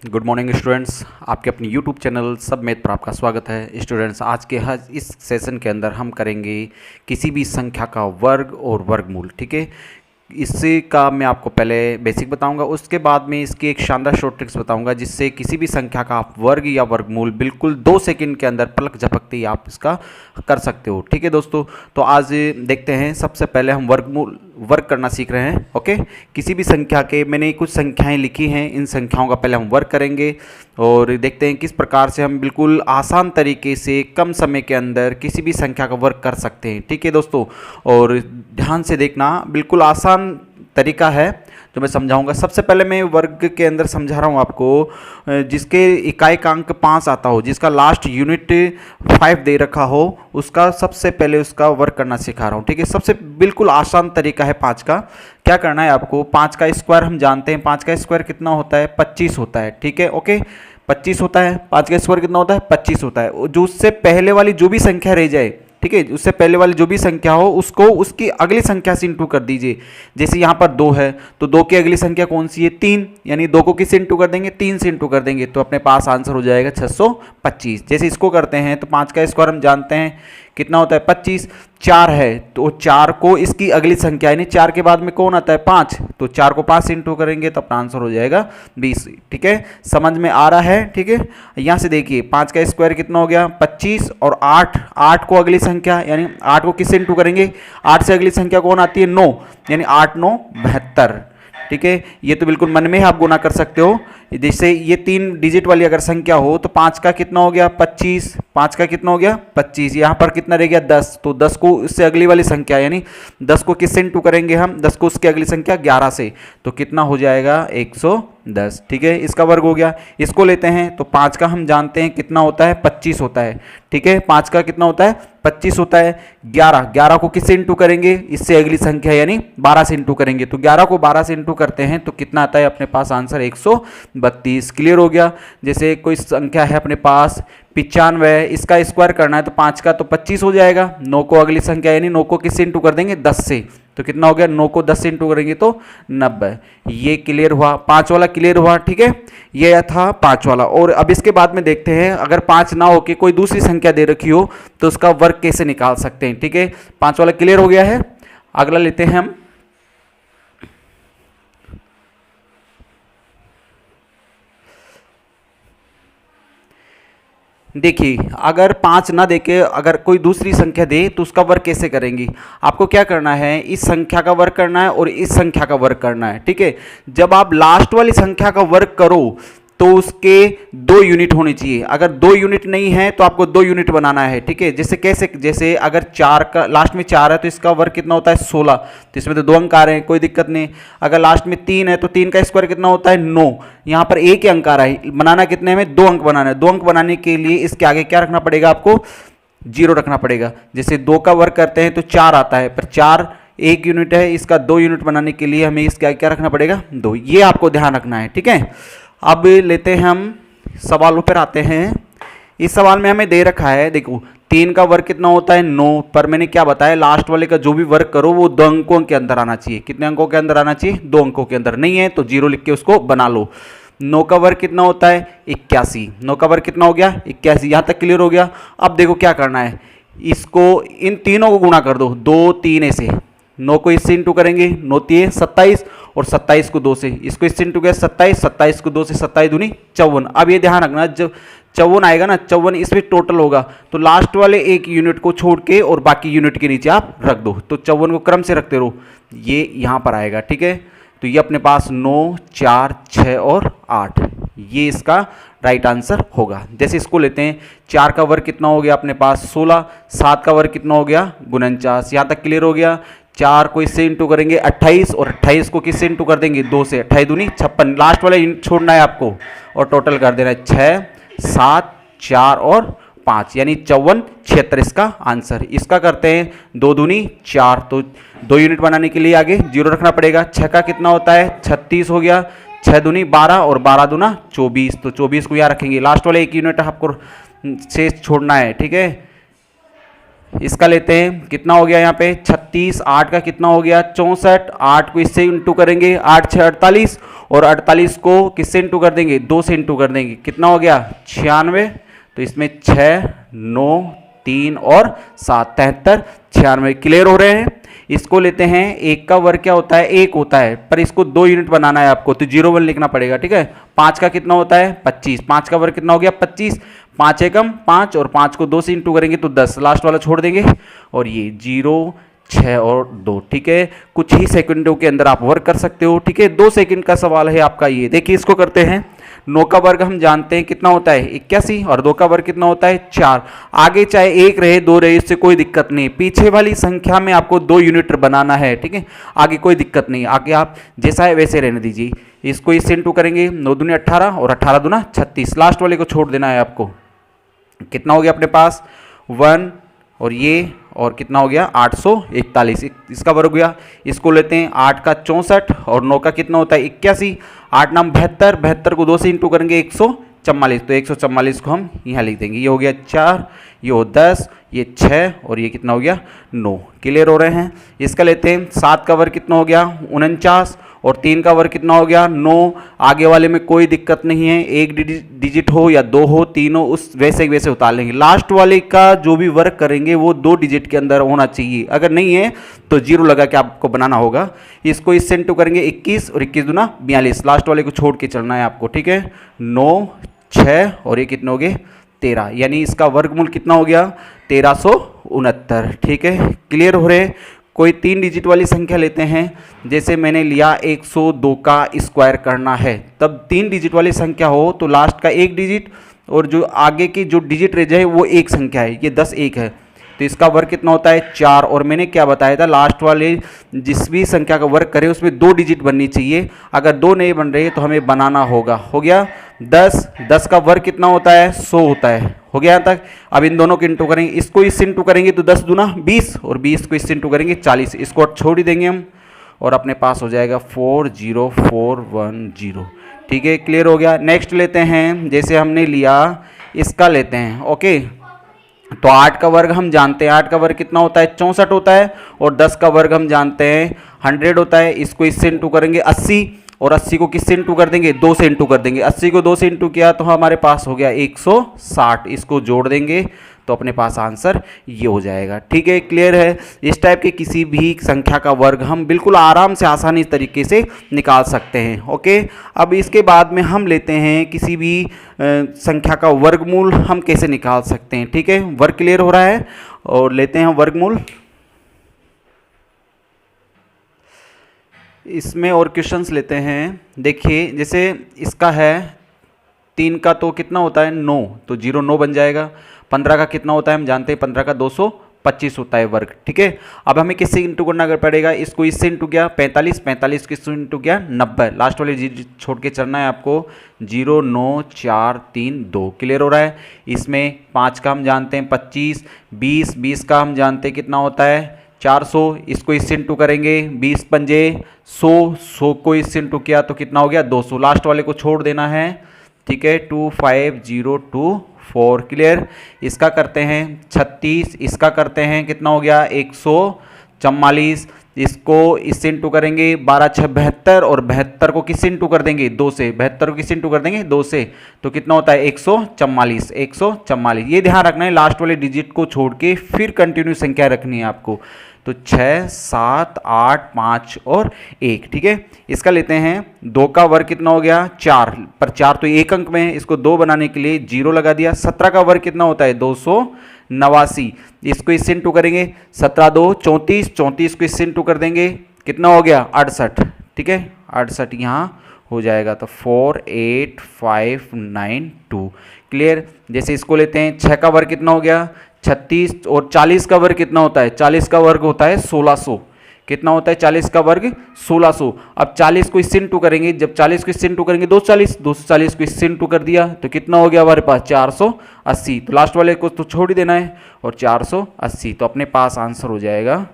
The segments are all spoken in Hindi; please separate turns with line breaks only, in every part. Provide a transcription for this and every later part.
गुड मॉर्निंग स्टूडेंट्स, आपके अपनी यूट्यूब चैनल सब मैथ पर आपका स्वागत है। स्टूडेंट्स, आज के इस सेशन के अंदर हम करेंगे किसी भी संख्या का वर्ग और वर्गमूल। ठीक है, इससे का मैं आपको पहले बेसिक बताऊंगा, उसके बाद में इसकी एक शानदार शॉर्ट ट्रिक्स बताऊंगा जिससे किसी भी संख्या का आप वर्ग या वर्गमूल बिल्कुल 2 सेकंड के अंदर पलक झपकते ही आप इसका कर सकते हो। ठीक है दोस्तों, तो आज देखते हैं। सबसे पहले हम वर्ग करना सीख रहे हैं। ओके, किसी भी संख्या के मैंने कुछ संख्याएं लिखी हैं, इन संख्याओं का पहले हम वर्ग करेंगे और देखते हैं किस प्रकार से हम बिल्कुल आसान तरीके से कम समय के अंदर किसी भी संख्या का वर्ग कर सकते हैं। ठीक है दोस्तों, और ध्यान से देखना, बिल्कुल आसान तरीका है जो मैं समझाऊंगा। सबसे पहले मैं वर्ग के अंदर समझा रहा हूँ आपको, जिसके इकाइकांक 5 आता हो, जिसका लास्ट यूनिट 5 दे रखा हो, उसका सबसे पहले उसका वर्ग करना सिखा रहा हूँ। ठीक है, सबसे बिल्कुल आसान तरीका है 5 का। क्या करना है आपको, 5 का स्क्वायर हम जानते हैं, 5 का स्क्वायर कितना होता है, 25 होता है। ठीक है, ओके, 25 होता है। 5 का स्क्वायर कितना होता है, 25 होता है। जो उससे पहले वाली जो भी संख्या रह जाए, ठीक है, उससे पहले वाली जो भी संख्या हो उसको उसकी अगली संख्या से इंटू कर दीजिए। जैसे यहाँ पर 2 है तो 2 की अगली संख्या कौन सी है, 3, यानी 2 को किससे इंटू कर देंगे, 3 से इंटू कर देंगे, तो अपने पास आंसर हो जाएगा 625। जैसे इसको करते हैं तो 5 का स्क्वायर हम जानते हैं कितना होता है, 25। 4 है तो 4 को इसकी अगली संख्या, यानी 4 के बाद में कौन आता है, 5, तो 4 को 5 से इंटू करेंगे तो अपना आंसर हो जाएगा 20। ठीक है, समझ में आ रहा है। ठीक है, यहाँ से देखिए 5 का स्क्वायर कितना हो गया, 25, और 8 को अगली संख्या, यानी 8 को किससे इंटू करेंगे, 8 से अगली संख्या कौन आती है, 9, यानी 8 9 72। ठीक है, ये तो बिल्कुल मन में ही आप गुना कर सकते हो। जैसे ये 3 डिजिट वाली अगर संख्या हो तो 5 का कितना हो गया, 25, 5 का कितना हो गया, 25, यहाँ पर कितना रह गया, 10, तो 10 को इससे अगली वाली संख्या, यानी 10 को किससे इंटू करेंगे हम, 10 को उसकी अगली संख्या 11 से, तो कितना हो जाएगा 110। ठीक है, इसका वर्ग हो गया। इसको लेते हैं तो 5 का हम जानते हैं कितना होता है, 25 होता है। ठीक है, 5 का कितना होता है, 25 होता है। 11 को किससे इंटू करेंगे, इससे अगली संख्या यानी 12 से इंटू करेंगे, तो 11 को 12 से इंटू करते हैं तो कितना आता है, अपने पास आंसर 132। क्लियर हो गया। जैसे कोई संख्या है अपने पास 95, इसका स्क्वायर करना है तो 5 का तो 25 हो जाएगा, 9 को अगली संख्या, यानी 9 को किससे इंटू कर देंगे, 10 से, तो कितना हो गया, 9 को 10 से इंटू करेंगे तो 90। ये क्लियर हुआ, 5 वाला क्लियर हुआ। ठीक है, ये था 5 वाला। और अब इसके बाद में देखते हैं, अगर 5 ना हो के कोई दूसरी संख्या दे रखी हो तो उसका वर्ग कैसे निकाल सकते हैं। ठीक है, 5 वाला क्लियर हो गया है। अगला लेते हैं हम, देखिए अगर 5 ना देके अगर कोई दूसरी संख्या दे तो उसका वर्ग कैसे करेंगी। आपको क्या करना है, इस संख्या का वर्ग करना है और इस संख्या का वर्ग करना है। ठीक है, जब आप लास्ट वाली संख्या का वर्ग करो तो उसके 2 यूनिट होने चाहिए। अगर 2 यूनिट नहीं है तो आपको 2 यूनिट बनाना है। ठीक है, जैसे कैसे, जैसे अगर 4 का लास्ट में 4 है तो इसका वर्ग कितना होता है, 16, तो इसमें तो 2 अंक आ रहे हैं, कोई दिक्कत नहीं। अगर लास्ट में 3 है तो 3 का स्क्वायर कितना होता है, 9, यहाँ पर एक ही अंक आ रहा है, बनाना कितने में, 2 अंक बनाना है। 2 अंक बनाने के लिए इसके आगे क्या रखना पड़ेगा, आपको 0 रखना पड़ेगा। जैसे 2 का वर्ग करते हैं तो 4 आता है, पर 4 1 यूनिट है, इसका 2 यूनिट बनाने के लिए हमें इसके आगे क्या रखना पड़ेगा, 2। ये आपको ध्यान रखना है। ठीक है, अब लेते हैं हम सवालों पर आते हैं। इस सवाल में हमें दे रखा है, देखो 3 का वर्ग कितना होता है, 9, पर मैंने क्या बताया, लास्ट वाले का जो भी वर्ग करो वो 2 अंकों के अंदर आना चाहिए। कितने अंकों के अंदर आना चाहिए, 2 अंकों के अंदर। नहीं है तो 0 लिख के उसको बना लो। 9 का वर्ग कितना होता है, 81। 9 का वर्ग कितना हो गया, 81। यहाँ तक क्लियर हो गया। अब देखो क्या करना है, इसको इन तीनों को गुणा कर दो, 2 3 से। 9 को इससे इंटू करेंगे, 9 3 27, और 27 को 2 से, इसको इससे इंटू किया 27, 27 को 2 से, 27 दूनी 54। अब ये ध्यान रखना, जब 54 आएगा ना, 54 इसमें टोटल होगा, तो लास्ट वाले एक यूनिट को छोड़ के और बाकी यूनिट के नीचे आप रख दो, तो 54 को क्रम से रखते रहो, ये यहाँ पर आएगा। ठीक है, तो ये अपने पास 9 4 6 और 8, ये इसका राइट आंसर होगा। जैसे इसको लेते हैं, 4 का वर्ग कितना हो गया अपने पास, 16, 7 का वर्ग कितना हो गया, 49। यहाँ तक क्लियर हो गया। 4 को इससे इंटू करेंगे 28, और 28 को किससे इंटू कर देंगे, 2 से, 28 दूनी 56। लास्ट वाला छोड़ना है आपको और टोटल कर देना है 6 7 4 और 5, यानी 54 76 इसका आंसर। इसका करते हैं 2 दूनी 4, तो 2 यूनिट बनाने के लिए आगे 0 रखना पड़ेगा। 6 का कितना होता है, 36 हो गया, 6 दूनी 12 और 12 दूना 24, तो 24 को यहाँ रखेंगे। लास्ट वाले एक यूनिट आपको शेष छोड़ना है। ठीक है, इसका लेते हैं, कितना हो गया यहाँ पे 36, 8 का कितना हो गया 64, 8 को इससे इंटू करेंगे 8 6 48, और 48 को किससे इंटू कर देंगे 2 से इंटू कर देंगे, कितना हो गया 96। तो इसमें 6 9 3 और 7 73 96 क्लियर हो रहे हैं। इसको लेते हैं, एक का वर्ग क्या होता है 1 होता है, पर इसको 2 यूनिट बनाना है आपको, तो 0 1 लिखना पड़ेगा, ठीक है। 5 का कितना होता है 25, 5 का वर्ग कितना हो गया 25, 5 एकम 5 और 5 को 2 से इंटू करेंगे तो 10, लास्ट वाला छोड़ देंगे, और ये 0 6 और 2, ठीक है। कुछ ही सेकंडों के अंदर आप वर्क कर सकते हो, ठीक है। 2 सेकंड का सवाल है आपका ये। देखिए इसको करते हैं, 9 का वर्ग हम जानते हैं कितना होता है 81, और 2 का वर्ग कितना होता है 4। आगे चाहे 1 रहे 2 रहे, इससे कोई दिक्कत नहीं, पीछे वाली संख्या में आपको 2 यूनिट बनाना है, ठीक है। आगे कोई दिक्कत नहीं, आगे आप जैसा है वैसे रहने दीजिए। इसको इससे इंटू करेंगे, 9 दूनी 18 और 18 दूना 36, लास्ट वाले को छोड़ देना है आपको। कितना हो गया अपने पास 1, और ये और कितना हो गया 841, इसका वर्ग हो गया। इसको लेते हैं, 8 का 64 और 9 का कितना होता है 81, 8 नाम 72, 72 को 2 से इंटू करेंगे 144, तो 144 को हम यहाँ लिख देंगे। ये हो गया 4, ये हो 10, ये 6 और ये कितना हो गया 9, क्लियर हो रहे हैं। इसका लेते हैं, 7 का वर्ग कितना हो गया 49, और 3 का वर्ग कितना हो गया 9। आगे वाले में कोई दिक्कत नहीं है, एक डिजिट हो या 2 हो, 3 हो, उस वैसे वैसे उतार लेंगे। लास्ट वाले का जो भी वर्क करेंगे वो 2 डिजिट के अंदर होना चाहिए, अगर नहीं है तो 0 लगा के आपको बनाना होगा। इसको इससे इंटू करेंगे 21 और 21 दूना 42, लास्ट वाले को छोड़ के चलना है आपको, ठीक है। 9 6 और ये कितने हो गए 13, यानी इसका वर्गमूल कितना हो गया 1369, ठीक है। क्लियर हो रहे। कोई 3 डिजिट वाली संख्या लेते हैं, जैसे मैंने लिया 102 का स्क्वायर करना है, तब 3 डिजिट वाली संख्या हो तो लास्ट का 1 डिजिट और जो आगे की जो डिजिट रह जाए वो एक संख्या है, ये 10 1 है, तो इसका वर्ग कितना होता है 4। और मैंने क्या बताया था, लास्ट वाले जिस भी संख्या का वर्ग करें उसमें 2 डिजिट बननी चाहिए, अगर 2 नहीं बन रही तो हमें बनाना होगा। हो गया 10, 10 का वर्ग कितना होता है 100 होता है, हो गया यहाँ तक। अब इन दोनों को इंटू करेंगे, इसको इससे इंटू करेंगे तो 10 दूना 20 और 20 को इससे इंटू करेंगे 40, इसको छोड़ ही देंगे हम और अपने पास हो जाएगा 40410, ठीक है। क्लियर हो गया। नेक्स्ट लेते हैं, जैसे हमने लिया इसका लेते हैं, ओके। तो 8 का वर्ग हम जानते हैं, 8 का वर्ग कितना होता है 64 होता है, और 10 का वर्ग हम जानते हैं 100 होता है। इसको इससे इंटू करेंगे 80, और 80 को किससे इंटू कर देंगे 2 से इंटू कर देंगे, 80 को 2 से इंटू किया तो हमारे पास हो गया 160, इसको जोड़ देंगे तो अपने पास आंसर ये हो जाएगा, ठीक है। क्लियर है। इस टाइप के किसी भी संख्या का वर्ग हम बिल्कुल आराम से आसानी तरीके से निकाल सकते हैं, ओके। अब इसके बाद में हम लेते हैं किसी भी संख्या का वर्गमूल हम कैसे निकाल सकते हैं, ठीक है। वर्ग क्लियर हो रहा है, और लेते हैं वर्गमूल। इसमें और क्वेश्चंस लेते हैं। देखिए जैसे इसका है 3 का तो कितना होता है 9, तो 0 9 बन जाएगा। 15 का कितना होता है हम जानते हैं, 15 का 225 होता है वर्ग, ठीक है। अब हमें किससे इंटू करना पड़ेगा, इसको इससे इंटू किया 45, 45 किससे इंटू किया 90, लास्ट वाले जी छोड़ के चलना है आपको 0 9 4 3 2, क्लियर हो रहा है। इसमें 5 का हम जानते हैं 25, 20, 20 का हम जानते हैं कितना होता है 400, इसको इससे इंटू करेंगे 20 पंजे 100, 100 को इससे इंटू किया तो कितना हो गया 200, लास्ट वाले को छोड़ देना है, ठीक है। 25024, क्लियर। इसका करते हैं 36, इसका करते हैं कितना हो गया 144, इसको इससे इंटू करेंगे 12 6 72, और 72 को किससे इंटू कर देंगे 2 से, 72 को किससे इंटू कर देंगे 2 से, तो कितना होता है 144, 144। ये ध्यान रखना है, लास्ट वाले डिजिट को छोड़ के फिर कंटिन्यू संख्या रखनी है आपको। तो 6 7 8 5 और 1, ठीक है। इसका लेते हैं 2 का वर्ग कितना हो गया 4, पर 4 तो एक अंक में है, इसको 2 बनाने के लिए 0 लगा दिया। 17 का वर्ग कितना होता है 289, इसको इससे इंटू करेंगे 17 2 34, 34 को इससे इंटू कर देंगे कितना हो गया 68, ठीक है। 68 यहाँ हो जाएगा, तो 48592, क्लियर। जैसे इसको लेते हैं 6 का वर्ग कितना हो गया 36, और 40 का वर्ग कितना होता है 40 का वर्ग होता है 1600, कितना होता है 40 का वर्ग 1600। अब 40 को इससे इंटू करेंगे, जब 40 को इससे इंटू करेंगे 240, 240 को इससे इंटू कर दिया तो कितना हो गया हमारे पास 480, तो लास्ट वाले को तो छोड़ ही देना है, और 480, तो अपने पास आंसर हो जाएगा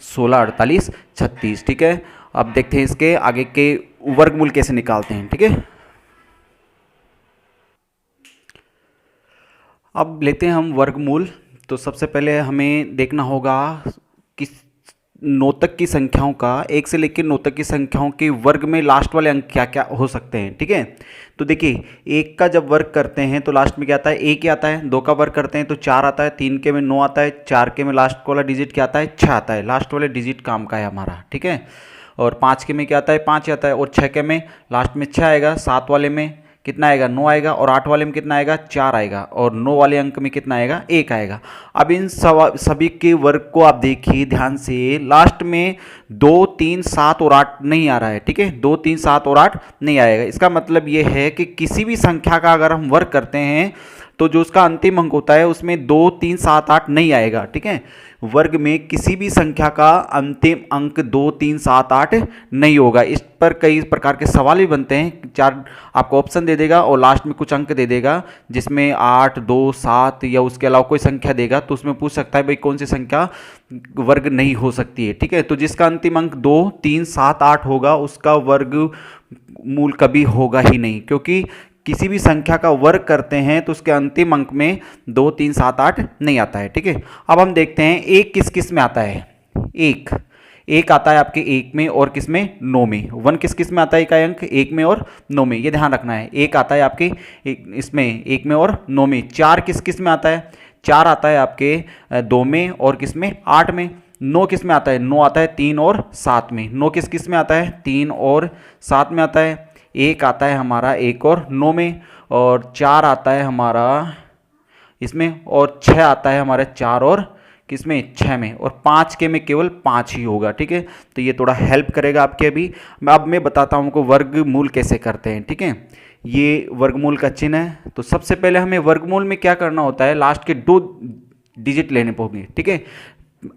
16 48 36, ठीक है। अब देखते हैं इसके आगे के वर्गमूल कैसे निकालते हैं, ठीक है। अब लेते हैं हम वर्गमूल तो सबसे पहले हमें देखना होगा कि 9 तक की संख्याओं का, 1 से लेकर 9 तक की संख्याओं के वर्ग में लास्ट वाले अंक क्या क्या हो सकते हैं। ठीक है, तो देखिए 1 का जब वर्ग करते हैं तो लास्ट में क्या आता है, 1 ही आता है। 2 का वर्ग करते हैं तो 4 आता है। 3 के में 9 आता है। 4 के में लास्ट वाला डिजिट क्या आता है, 6 आता है। लास्ट वाले डिजिट काम का है हमारा। ठीक है, और 5 के में क्या आता है, 5 आता है। और 6 के में लास्ट में 6 आएगा। 7 वाले में कितना आएगा, 9 आएगा। और 8 वाले में कितना आएगा, 4 आएगा। और 9 वाले अंक में कितना आएगा, 1 आएगा। अब इन सभी के वर्ग को आप देखिए ध्यान से, लास्ट में 2, 3, 7 और 8 नहीं आ रहा है। ठीक है, 2, 3, 7 और 8 नहीं आएगा। इसका मतलब ये है कि किसी भी संख्या का अगर हम वर्ग करते हैं तो जो उसका अंतिम अंक होता है उसमें 2, 3, 7, 8 नहीं आएगा। ठीक है, वर्ग में किसी भी संख्या का अंतिम अंक 2, 3, 7, 8 नहीं होगा। इस पर कई प्रकार के सवाल भी बनते हैं। 4 आपको ऑप्शन दे देगा और लास्ट में कुछ अंक दे देगा जिसमें 8, 2, 7 या उसके अलावा कोई संख्या देगा, तो उसमें पूछ सकता है भाई कौन सी संख्या वर्ग नहीं हो सकती है। ठीक है, तो जिसका अंतिम अंक 2, 3, 7, 8 होगा उसका वर्ग मूल कभी होगा ही नहीं, क्योंकि किसी भी संख्या का वर्ग करते हैं तो उसके अंतिम अंक में 2, 3, 7, 8 नहीं आता है। ठीक है, अब हम देखते हैं एक किस किस में आता है। एक आता है आपके 1 में और किस में, 9 में। 1 किस किस में आता है, इकाई अंक 1 में और 9 में, ये ध्यान रखना है। 1 आता है आपके इसमें 1 में और 9 में। 4 किस किस में आता है, 4 आता है आपके 2 में और किस में, 8 में। 9 किस में आता है, 9 आता है 3 और 7 में। 9 किस किस में आता है, 3 और 7 में आता है। 1 आता है हमारा 1 और 9 में। और 4 आता है हमारा इसमें। और 6 आता है हमारे 4 और किसमें, 6 में। और 5 के में केवल 5 ही होगा। ठीक है, तो ये थोड़ा हेल्प करेगा आपके। अभी अब मैं बताता हूँ आपको वर्गमूल कैसे करते हैं। ठीक है, ये वर्गमूल का चिन्ह है। तो सबसे पहले हमें वर्गमूल में क्या करना होता है, लास्ट के 2 डिजिट लेने होंगे। ठीक है,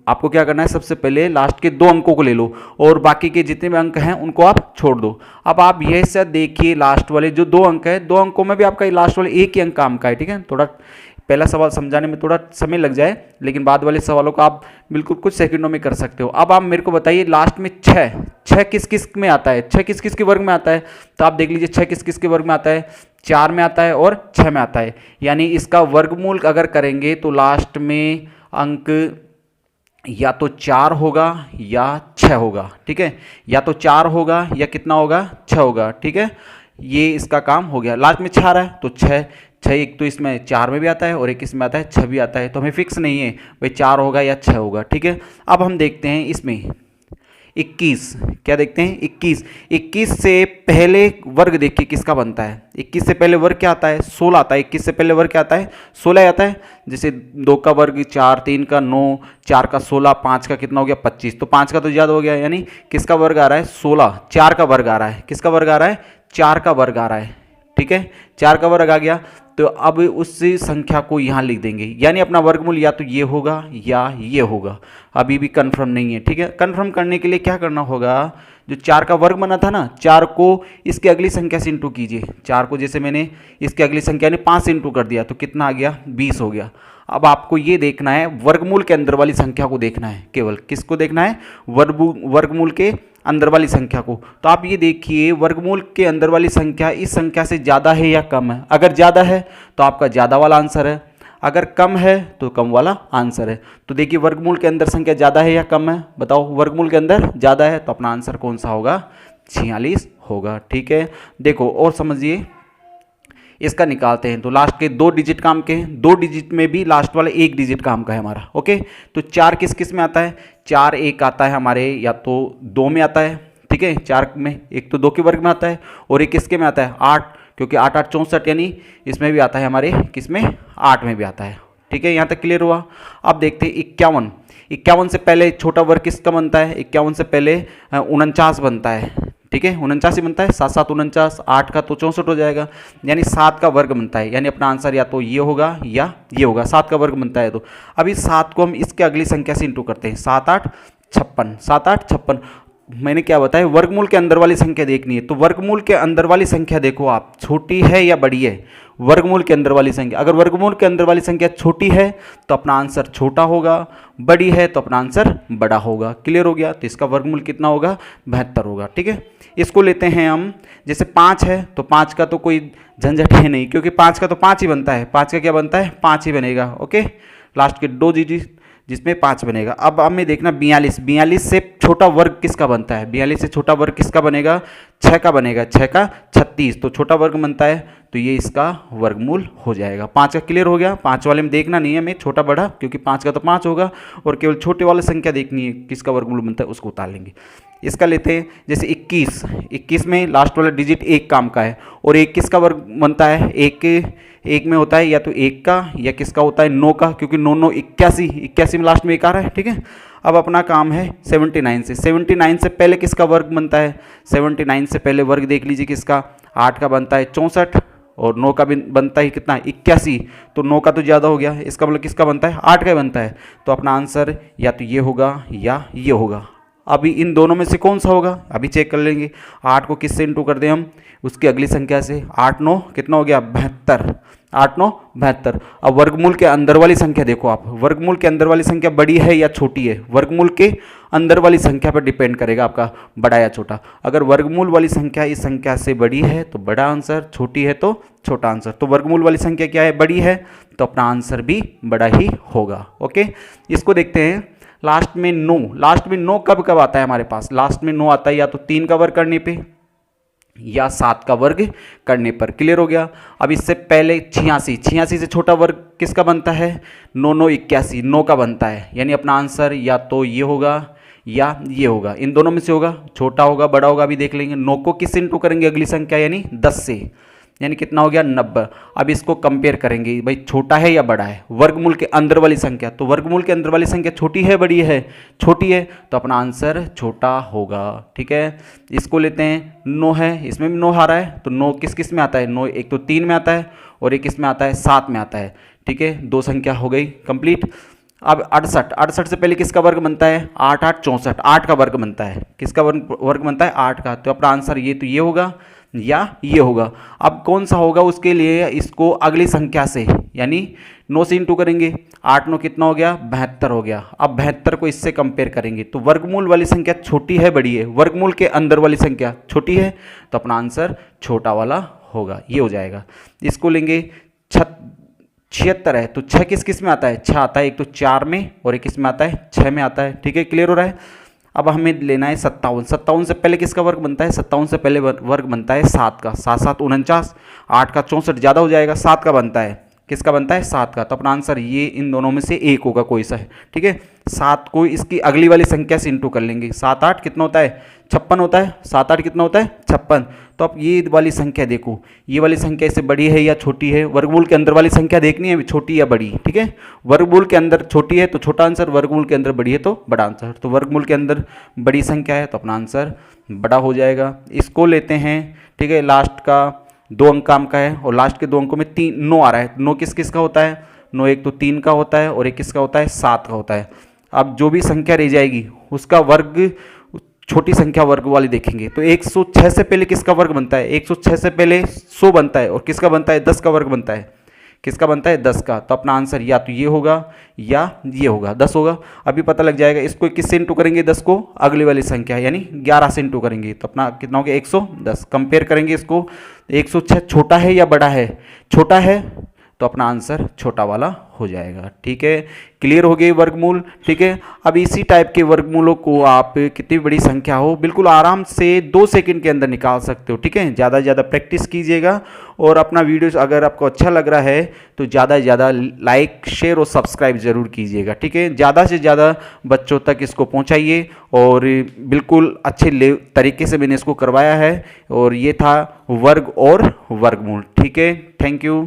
आपको क्या करना है, सबसे पहले लास्ट के 2 अंकों को ले लो और बाकी के जितने भी अंक हैं उनको आप छोड़ दो। अब आप यह से देखिए लास्ट वाले जो 2 अंक है, 2 अंकों में भी आपका लास्ट वाले एक ही अंक काम का है। ठीक है, थोड़ा पहला सवाल समझाने में थोड़ा समय लग जाए, लेकिन बाद वाले सवालों को आप बिल्कुल कुछ सेकंडों में कर सकते हो। अब आप मेरे को बताइए लास्ट में 6 किस किस में आता है, 6 किस किस के वर्ग में आता है, तो आप देख लीजिए 6 किस किस के वर्ग में आता है, 4 में आता है और 6 में आता है। यानी इसका वर्गमूल अगर करेंगे तो लास्ट में अंक या तो 4 होगा या 6 होगा। ठीक है, या तो 4 होगा या कितना होगा, 6 होगा। ठीक है, ये इसका काम हो गया। लास्ट में 6 आ रहा है तो 6 एक तो इसमें 4 में भी आता है और एक इसमें आता है 6 भी आता है, तो हमें फिक्स नहीं है भाई 4 होगा या 6 होगा। ठीक है, अब हम देखते हैं इसमें 21, क्या देखते हैं 21 से पहले वर्ग देखिए किसका बनता है। 21 से पहले वर्ग क्या आता है, 16 आता है। 21 से पहले वर्ग क्या आता है, 16 आता है। जैसे 2 का वर्ग 4, 3 का 9, 4 का 16, 5 का कितना हो गया 25, तो 5 का तो ज़्यादा हो गया, यानी किसका वर्ग आ रहा है 16, 4 का वर्ग आ रहा है। किसका वर्ग आ रहा है, 4 का वर्ग आ रहा है। ठीक है, 4 का वर्ग आ गया, तो अब उसी संख्या को यहाँ लिख देंगे, यानी अपना वर्गमूल या तो ये होगा या ये होगा। अभी भी कंफर्म नहीं है। ठीक है, कंफर्म करने के लिए क्या करना होगा, जो 4 का वर्ग बना था ना, 4 को इसके अगली संख्या से इंटू कीजिए। 4 को जैसे मैंने इसके अगली संख्या ने 5 से इंटू कर दिया तो कितना आ गया, 20 हो गया। अब आपको ये देखना है वर्गमूल के अंदर वाली संख्या को देखना है, केवल किसको देखना है, वर्गमूल के अंदर वाली संख्या को। तो आप ये देखिए वर्गमूल के अंदर वाली संख्या इस संख्या से ज़्यादा है या कम है। अगर ज़्यादा है तो आपका ज़्यादा वाला आंसर है, अगर कम है तो कम वाला आंसर है। तो देखिए वर्गमूल के अंदर संख्या ज़्यादा है या कम है, बताओ। वर्गमूल के अंदर ज़्यादा है तो अपना आंसर कौन सा होगा, 46 होगा। ठीक है, देखो और समझिए, इसका निकालते हैं। तो लास्ट के 2 डिजिट काम के हैं, 2 डिजिट में भी लास्ट वाला 1 डिजिट काम का है हमारा। ओके, तो 4 किस किस में आता है, 4 एक आता है हमारे या तो 2 में आता है। ठीक है, 4 में एक तो 2 के वर्ग में आता है और एक किसके में आता है, 8, क्योंकि 8 8 64, यानी इसमें भी आता है हमारे किस में, 8 में भी आता है। ठीक है, यहाँ तक क्लियर हुआ। अब देखते हैं 51 से पहले छोटा वर्ग किसका बनता है, 51 से पहले 49 बनता है। ठीक है, 49 ही बनता है, 7 7 49, 8 का तो 64 हो जाएगा, यानी 7 का वर्ग बनता है। यानी अपना आंसर या तो ये होगा या ये होगा, 7 का वर्ग बनता है। तो अभी 7 को हम इसके अगली संख्या से इंटू करते हैं, 7 8 56, 7 8 56। मैंने क्या बताया, वर्गमूल के अंदर वाली संख्या देखनी है। तो वर्गमूल के अंदर वाली संख्या देखो आप, छोटी है या बड़ी है, वर्गमूल के अंदर वाली संख्या। अगर वर्गमूल के अंदर वाली संख्या छोटी है तो अपना आंसर छोटा होगा, बड़ी है तो अपना आंसर बड़ा होगा। क्लियर हो गया, तो इसका वर्गमूल कितना होगा, 72 होगा। ठीक है, इसको लेते हैं हम, जैसे 5 है तो 5 का तो कोई झंझट है नहीं, क्योंकि 5 का तो 5 ही बनता है, 5 का क्या बनता है, 5 ही बनेगा। ओके, लास्ट के 2 डिजिट जिसमें 5 बनेगा। अब हमें देखना 42, 42 से छोटा वर्ग किसका बनता है, 42 से छोटा वर्ग किसका बनेगा, 6 का बनेगा, 6 का 36, तो छोटा वर्ग बनता है, तो ये इसका वर्गमूल हो जाएगा। 5 का क्लियर हो गया। 5 वाले में देखना नहीं है हमें छोटा बड़ा, क्योंकि 5 का तो 5 होगा, और केवल छोटे वाले संख्या देखनी है किसका वर्गमूल बनता है, उसको उतार लेंगे। इसका लेते हैं जैसे 21, 21 में लास्ट वाला डिजिट 1 काम का है, और 1 किसका वर्ग बनता है, 1 में होता है या तो 1 का या किसका होता है 9 का, क्योंकि 9 9 81, 81 में लास्ट में 1 आ रहा है, ठीक है। अब अपना काम है 79 से, 79 से पहले किसका वर्ग बनता है, 79 से पहले वर्ग देख लीजिए किसका, 8 का बनता है 64, और 9 का भी बनता है कितना 81, तो 9 का तो ज़्यादा हो गया, इसका मतलब किसका बनता है 8 का बनता है, तो अपना आंसर या तो ये होगा या ये होगा। अभी इन दोनों में से कौन सा होगा अभी चेक कर लेंगे। 8 को किससे इंटू कर दें हम, उसकी अगली संख्या से, 8 9 कितना हो गया 72, 8 9 72। अब वर्गमूल के अंदर वाली संख्या देखो आप, वर्गमूल के अंदर वाली संख्या बड़ी है या छोटी है, वर्गमूल के अंदर वाली संख्या पर डिपेंड करेगा आपका बड़ा या छोटा। अगर वर्गमूल वाली संख्या इस संख्या से बड़ी है तो बड़ा आंसर, छोटी है तो छोटा आंसर। तो वर्गमूल वाली संख्या क्या है, बड़ी है, तो अपना आंसर भी बड़ा ही होगा। ओके, इसको देखते हैं लास्ट में 9, लास्ट में 9 कब कब आता है हमारे पास, लास्ट में 9 आता है या तो 3 का वर्ग करने पे या 7 का वर्ग करने पर। क्लियर हो गया। अब इससे पहले 86, 86 से छोटा वर्ग किसका बनता है, 9 9 81, 9 का बनता है, यानी अपना आंसर या तो ये होगा या ये होगा, इन दोनों में से होगा, छोटा होगा बड़ा होगा अभी देख लेंगे। 9 को किस से इंटू करेंगे अगली संख्या यानी 10 से, यानी कितना हो गया 90। अब इसको कंपेयर करेंगे भाई छोटा है या बड़ा है, वर्गमूल के अंदर वाली संख्या, तो वर्गमूल के अंदर वाली संख्या छोटी है बड़ी है, छोटी है, तो अपना आंसर छोटा होगा। ठीक है, इसको लेते हैं 9 है, इसमें भी 9 आ रहा है, तो 9 किस किस में आता है, 9 एक तो 3 में आता है और एक किस में आता है 7 में आता है। ठीक है, 2 संख्या हो गई कंप्लीट। अब 68, 68 से पहले किसका वर्ग बनता है, 8 8 64, 8 का वर्ग बनता है, किसका वर्ग बनता है 8 का, तो अपना आंसर ये तो ये होगा या ये होगा। अब कौन सा होगा उसके लिए इसको अगली संख्या से यानी 9 से इंटू करेंगे, 8 9 कितना हो गया 72 हो गया। अब 72 को इससे कंपेयर करेंगे तो वर्गमूल वाली संख्या छोटी है बड़ी है, वर्गमूल के अंदर वाली संख्या छोटी है, तो अपना आंसर छोटा वाला होगा, ये हो जाएगा। इसको लेंगे 76 है, तो 6 किस किस में आता है, 6 आता है, एक तो 4 में और एक किस में आता है 6 में आता है। ठीक है, क्लियर हो रहा है। अब हमें लेना है 57, 57 से पहले किसका वर्ग बनता है, 57 से पहले वर्ग बनता है 7 का, 7 7 49, 8 का 64 ज़्यादा हो जाएगा, 7 का बनता है, किसका बनता है 7 का, तो अपना आंसर ये इन दोनों में से एक होगा कोई सा है। ठीक है, 7 को इसकी अगली वाली संख्या से इंटू कर लेंगे, 7 8 कितना होता है 56 होता है, 7 8 कितना होता है 56। तो अब ये वाली संख्या देखो, ये वाली संख्या इससे बड़ी है या छोटी है, वर्गमूल के अंदर वाली संख्या देखनी है छोटी या बड़ी। ठीक है, वर्गमूल के अंदर छोटी है तो छोटा आंसर, वर्गमूल के अंदर बड़ी है तो बड़ा आंसर, तो वर्गमूल के अंदर बड़ी संख्या है तो अपना आंसर बड़ा हो जाएगा। इसको लेते हैं। ठीक है, लास्ट का 2 अंक काम का है और लास्ट के 2 अंकों में 9 आ रहा है, 9 किस किस का होता है, 9 एक तो 3 का होता है और एक किसका होता है 7 का होता है। अब जो भी संख्या रह जाएगी उसका वर्ग छोटी संख्या वर्ग वाली देखेंगे, तो 106 से पहले किसका वर्ग बनता है, 106 से पहले 100 बनता है और किसका बनता है 10 का वर्ग बनता है, किसका बनता है 10 का, तो अपना आंसर या तो ये होगा या ये होगा, 10 होगा। अभी पता लग जाएगा। इसको किससे इंटू करेंगे, 10 को अगली वाली संख्या यानी 11 से इंटू करेंगे, तो अपना कितना हो गया 110। कंपेयर करेंगे इसको, 106 छोटा है या बड़ा है, छोटा है, तो अपना आंसर छोटा वाला हो जाएगा। ठीक है, क्लियर हो गई वर्गमूल। ठीक है, अब इसी टाइप के वर्गमूलों को आप कितनी बड़ी संख्या हो बिल्कुल आराम से 2 सेकंड के अंदर निकाल सकते हो। ठीक है, ज़्यादा से ज़्यादा प्रैक्टिस कीजिएगा और अपना वीडियो अगर आपको अच्छा लग रहा है तो ज़्यादा से ज़्यादा लाइक शेयर और सब्सक्राइब ज़रूर कीजिएगा। ठीक है, ज़्यादा से ज़्यादा बच्चों तक इसको पहुँचाइए और बिल्कुल अच्छे तरीके से मैंने इसको करवाया है और ये था वर्ग और वर्गमूल। ठीक है, थैंक यू।